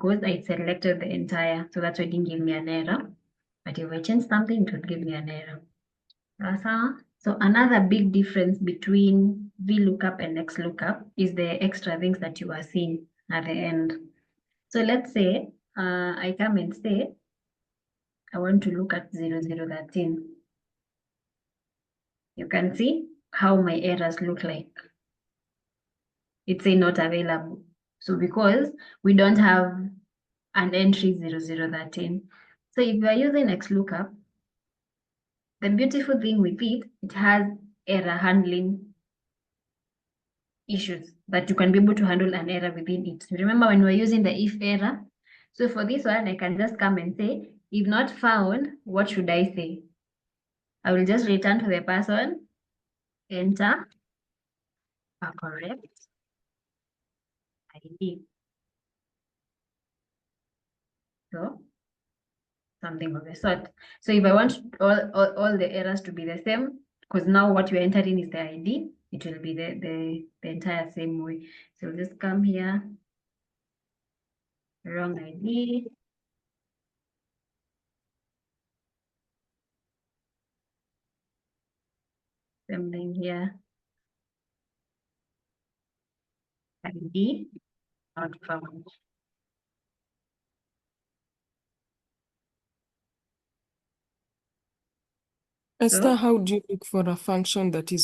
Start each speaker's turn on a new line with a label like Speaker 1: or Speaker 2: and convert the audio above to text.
Speaker 1: because I selected the entire, so that's why it didn't give me an error. But if I change something, it would give me an error. So another big difference between VLOOKUP and XLOOKUP is the extra things that you are seeing at the end. So let's say I come and say, I want to look at 0013. You can see how my errors look like. It's a not available. So because we don't have an entry 0013. So if you are using XLOOKUP, the beautiful thing with it, it has error handling issues that you can be able to handle an error within it. Remember when we're using the if error? So for this one, I can just come and say, if not found, what should I say? I will just return to the person, enter a correct ID. So something of the sort. So if I want all the errors to be the same, because now what you're entering is the ID, it will be the entire same way. So just come here, wrong ID. Same thing here. ID, not found.
Speaker 2: Esther, how do you look for a function that is